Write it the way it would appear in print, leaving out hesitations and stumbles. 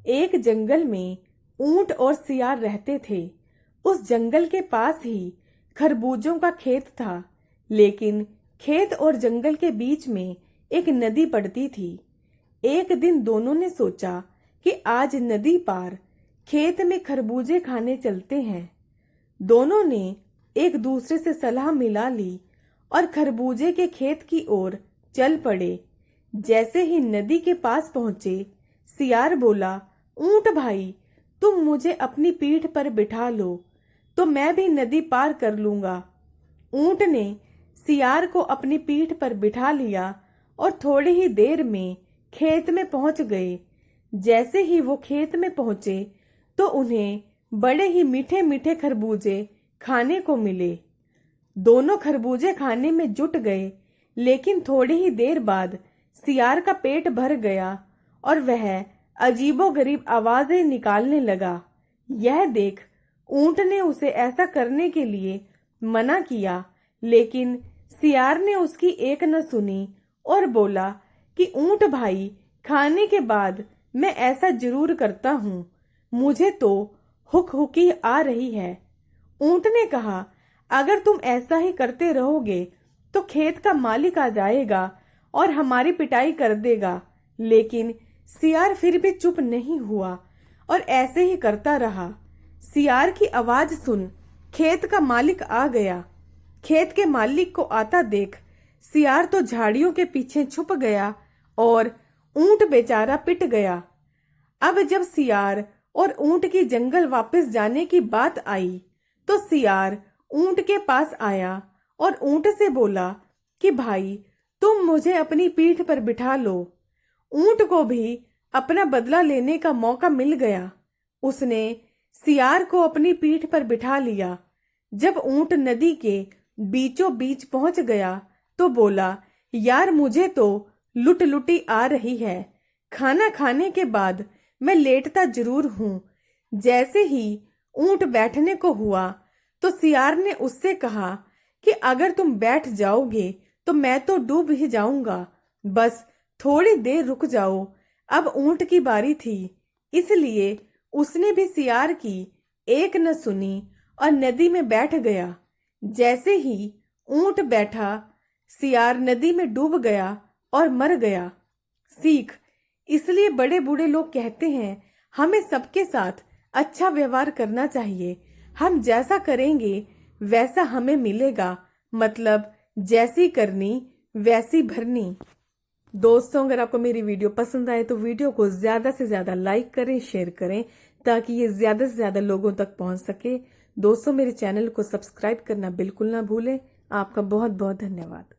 एक जंगल में ऊंट और सियार रहते थे। उस जंगल के पास ही खरबूजों का खेत था, लेकिन खेत और जंगल के बीच में एक नदी पड़ती थी। एक दिन दोनों ने सोचा कि आज नदी पार खेत में खरबूजे खाने चलते हैं। दोनों ने एक दूसरे से सलाह मिला ली और खरबूजे के खेत की ओर चल पड़े। जैसे ही नदी के पास पहुंचे, सियार बोला, ऊंट भाई, तुम मुझे अपनी पीठ पर बिठा लो तो मैं भी नदी पार कर लूंगा। ऊंट ने सियार को अपनी पीठ पर बिठा लिया और थोड़ी ही देर में खेत में पहुंच गए। जैसे ही वो खेत में पहुंचे तो उन्हें बड़े ही मीठे मीठे खरबूजे खाने को मिले। दोनों खरबूजे खाने में जुट गए, लेकिन थोड़ी ही देर बाद सियार का पेट भर गया और वह अजीबोगरीब आवाजें निकालने लगा। यह देख ऊंट ने उसे ऐसा करने के लिए मना किया, लेकिन सियार ने उसकी एक न सुनी और बोला कि ऊंट भाई, खाने के बाद मैं ऐसा जरूर करता हूँ, मुझे तो हुकी आ रही है। ऊंट ने कहा, अगर तुम ऐसा ही करते रहोगे तो खेत का मालिक आ जाएगा और हमारी पिटाई कर देगा। लेकिन सियार फिर भी चुप नहीं हुआ और ऐसे ही करता रहा। सियार की आवाज सुन खेत का मालिक आ गया। खेत के मालिक को आता देख सियार तो झाड़ियों के पीछे छुप गया और ऊंट बेचारा पिट गया। अब जब सियार और ऊंट की जंगल वापस जाने की बात आई तो सियार ऊंट के पास आया और ऊंट से बोला कि भाई, तुम मुझे अपनी पीठ पर बिठा लो। ऊंट को भी अपना बदला लेने का मौका मिल गया। उसने सियार को अपनी पीठ पर बिठा लिया। जब ऊंट नदी के बीचों बीच पहुंच गया तो बोला, यार, मुझे तो लुटी आ रही है। खाना खाने के बाद मैं लेटता जरूर हूं। जैसे ही ऊंट बैठने को हुआ तो सियार ने उससे कहा कि अगर तुम बैठ जाओगे तो मैं तो डूब ही जाऊंगा, बस थोड़ी देर रुक जाओ। अब ऊंट की बारी थी, इसलिए उसने भी सियार की एक न सुनी और नदी में बैठ गया। जैसे ही ऊंट बैठा, सियार नदी में डूब गया और मर गया। सीख, इसलिए बड़े बूढ़े लोग कहते हैं, हमें सबके साथ अच्छा व्यवहार करना चाहिए। हम जैसा करेंगे वैसा हमें मिलेगा, मतलब जैसी करनी वैसी भरनी। दोस्तों, अगर आपको मेरी वीडियो पसंद आए तो वीडियो को ज्यादा से ज्यादा लाइक करें, शेयर करें, ताकि ये ज्यादा से ज्यादा लोगों तक पहुंच सके। दोस्तों, मेरे चैनल को सब्सक्राइब करना बिल्कुल ना भूलें। आपका बहुत बहुत धन्यवाद।